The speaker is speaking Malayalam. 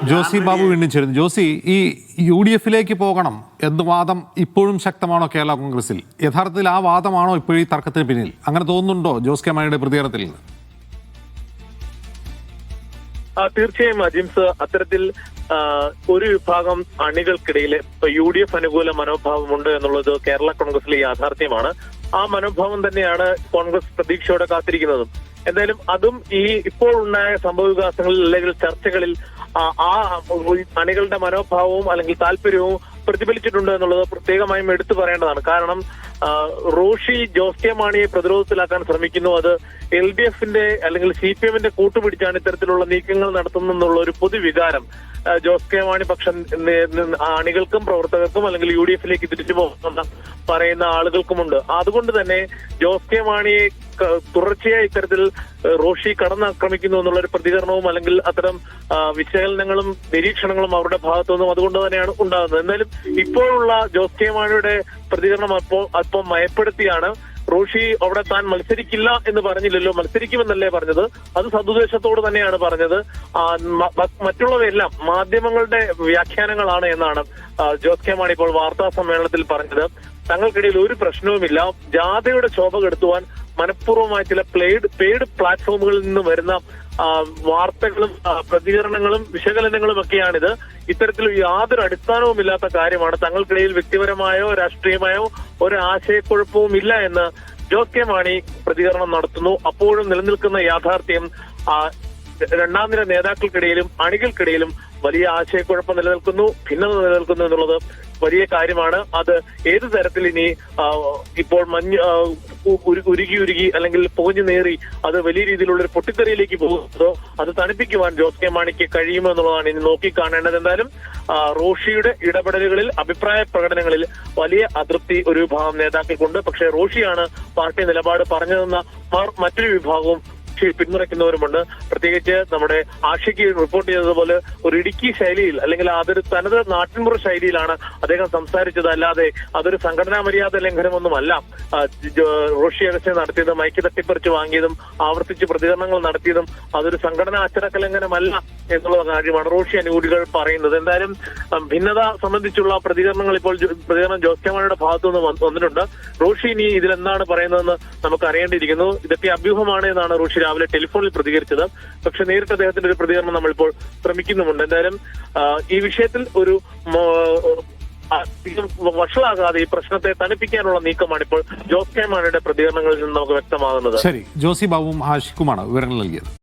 ജോസി ബാബു വീണ്ടും ചേരുന്നു. ജോസി, ഈ UDF-ലേക്ക് പോകണം എന്ന വാദം ഇപ്പോഴും ശക്തമാണോ കേരള കോൺഗ്രസിൽ? യഥാർത്ഥത്തിൽ ആ വാദമാണോ ഇപ്പോഴും ഈ തർക്കത്തിന് പിന്നിൽ? അങ്ങനെ തോന്നുന്നുണ്ടോ ജോസ് കെ മാണിയുടെ പ്രതികരണത്തിൽ നിന്ന്? തീർച്ചയായും അജിംസ്, അത്തരത്തിൽ ഒരു വിഭാഗം അണികൾക്കിടയിൽ UDF അനുകൂല മനോഭാവമുണ്ട് എന്നുള്ളത് കേരള കോൺഗ്രസിലെ യാഥാർത്ഥ്യമാണ്. ആ മനോഭാവം തന്നെയാണ് കോൺഗ്രസ് പ്രതീക്ഷയോടെ കാത്തിരിക്കുന്നതും. എന്തായാലും അതും ഈ ഇപ്പോൾ ഉണ്ടായ സംഭവ വികാസങ്ങളിൽ അല്ലെങ്കിൽ ചർച്ചകളിൽ ആ അണികളുടെ മനോഭാവവും അല്ലെങ്കിൽ താല്പര്യവും പ്രതിഫലിച്ചിട്ടുണ്ട് എന്നുള്ളത് പ്രത്യേകമായും എടുത്തു പറയേണ്ടതാണ്. കാരണം റോഷി ജോസ് കെ മാണിയെ പ്രതിരോധത്തിലാക്കാൻ ശ്രമിക്കുന്നു. അത് LDF-ന്റെ അല്ലെങ്കിൽ CPM-ന്റെ കൂട്ടുപിടിച്ചാണ് ഇത്തരത്തിലുള്ള നീക്കങ്ങൾ നടത്തുന്നുള്ള ഒരു പൊതുവികാരം ജോസ് കെ മാണി പക്ഷം അണികൾക്കും പ്രവർത്തകർക്കും അല്ലെങ്കിൽ UDF-ലേക്ക് തിരിച്ചു പോകുന്ന പറയുന്ന ആളുകൾക്കുമുണ്ട്. അതുകൊണ്ട് തന്നെ ജോസ് കെ മാണിയെ തുടർച്ചയായി ഇത്തരത്തിൽ റോഷി കടന്നാക്രമിക്കുന്നു എന്നുള്ള ഒരു പ്രതികരണവും അല്ലെങ്കിൽ അത്തരം വിശകലനങ്ങളും നിരീക്ഷണങ്ങളും അവരുടെ ഭാഗത്തുനിന്നും അതുകൊണ്ട് തന്നെയാണ് ഉണ്ടാകുന്നത്. എന്നാലും ഇപ്പോഴുള്ള ജോസ് കെ മാണിയുടെ പ്രതികരണം അല്പം മയപ്പെടുത്തിയാണ്. റോഷി അവിടെ താൻ മത്സരിക്കില്ല എന്ന് പറഞ്ഞില്ലല്ലോ, മത്സരിക്കുമെന്നല്ലേ പറഞ്ഞത്. അത് സദുദ്ദേശത്തോട് തന്നെയാണ് പറഞ്ഞത്. മറ്റുള്ളവയെല്ലാം മാധ്യമങ്ങളുടെ വ്യാഖ്യാനങ്ങളാണ് എന്നാണ് ജോസ് കെ മാണി ഇപ്പോൾ വാർത്താ സമ്മേളനത്തിൽ പറഞ്ഞത്. തങ്ങൾക്കിടയിൽ ഒരു പ്രശ്നവുമില്ല. ജാഥയുടെ ശോഭ കെടുത്തുവാൻ മനഃപൂർവ്വമായ ചില പെയ്ഡ് പ്ലാറ്റ്ഫോമുകളിൽ നിന്ന് വരുന്ന വാർത്തകളും പ്രതികരണങ്ങളും വിശകലനങ്ങളും ഒക്കെയാണിത്. ഇത്തരത്തിൽ യാതൊരു അടിസ്ഥാനവുമില്ലാത്ത കാര്യമാണ്. തങ്ങൾക്കിടയിൽ വ്യക്തിപരമായോ രാഷ്ട്രീയമായോ ഒരു ആശയക്കുഴപ്പവും ഇല്ല എന്ന് ജോസ് കെ മാണി പ്രതികരണം നടത്തുന്നു. അപ്പോഴും നിലനിൽക്കുന്ന യാഥാർത്ഥ്യം രണ്ടാം നിര നേതാക്കൾക്കിടയിലും അണികൾക്കിടയിലും വലിയ ആശയക്കുഴപ്പം നിലനിൽക്കുന്നു, ഭിന്നത നിലനിൽക്കുന്നു എന്നുള്ളത് വലിയ കാര്യമാണ്. അത് ഏത് തരത്തിൽ ഇനി ഇപ്പോൾ ഉരുകി അല്ലെങ്കിൽ പോഞ്ഞു നേറി അത് വലിയ രീതിയിലുള്ള ഒരു പൊട്ടിത്തെറിയിലേക്ക് പോകുന്നതോ അത് തണുപ്പിക്കുവാൻ ജോസ് കെ മാണിക്ക് കഴിയുമോ എന്നുള്ളതാണ് ഇനി നോക്കിക്കാണേണ്ടത്. എന്തായാലും റോഷിയുടെ ഇടപെടലുകളിൽ അഭിപ്രായ പ്രകടനങ്ങളിൽ വലിയ അതൃപ്തി ഒരു വിഭാഗം നേതാക്കൾക്കുണ്ട്. പക്ഷേ റോഷിയാണ് പാർട്ടി നിലപാട് പറഞ്ഞതെന്ന മറ്റൊരു വിഭാഗവും പിന്തുണയ്ക്കുന്നവരുമുണ്ട്. പ്രത്യേകിച്ച് നമ്മുടെ ആഷിക്ക് റിപ്പോർട്ട് ചെയ്തതുപോലെ ഒരു ഇടുക്കി ശൈലിയിൽ അല്ലെങ്കിൽ അതൊരു തനത് നാട്ടിൻപുറ ശൈലിയിലാണ് അദ്ദേഹം സംസാരിച്ചത്. അല്ലാതെ അതൊരു സംഘടനാ മര്യാദ ലംഘനമൊന്നുമല്ല. റോഷി അഗസ്റ്റ്യൻ നടത്തിയത് മൈക്ക് തട്ടിപ്പറിച്ച് വാങ്ങിയതും ആവർത്തിച്ച് പ്രതികരണങ്ങൾ നടത്തിയതും അതൊരു സംഘടനാ അച്ചടക്ക ലംഘനമല്ല എന്നുള്ള കാര്യമാണ് റോഷി അനുകൂലികൾ പറയുന്നത്. എന്തായാലും ഭിന്നത സംബന്ധിച്ചുള്ള പ്രതികരണങ്ങൾ ഇപ്പോൾ ജോസ് കെ മാണിയുടെ ഭാഗത്തുനിന്ന് വന്നിട്ടുണ്ട്. റോഷി ഇനി ഇതിലെന്താണ് പറയുന്നതെന്ന് നമുക്ക് അറിയേണ്ടിയിരിക്കുന്നു. ഇതൊക്കെ അഭ്യൂഹമാണ് എന്നാണ് റോഷി രാവിലെ ടെലിഫോണിൽ പ്രതികരിച്ചത്. പക്ഷെ നേരിട്ട് അദ്ദേഹത്തിന്റെ ഒരു പ്രതികരണം നമ്മളിപ്പോൾ ശ്രമിക്കുന്നുമുണ്ട്. എന്തായാലും ഈ വിഷയത്തിൽ ഒരു വഷളാകാതെ ഈ പ്രശ്നത്തെ തണുപ്പിക്കാനുള്ള നീക്കമാണ് ഇപ്പോൾ ജോസ് കെ മാണിയുടെ പ്രതികരണങ്ങളിൽ നിന്ന് നമുക്ക് വ്യക്തമാകുന്നത്. ശരി, ജോസി ബാബുവും ആഷിക്കുമാണ് വിവരങ്ങൾ നൽകിയത്.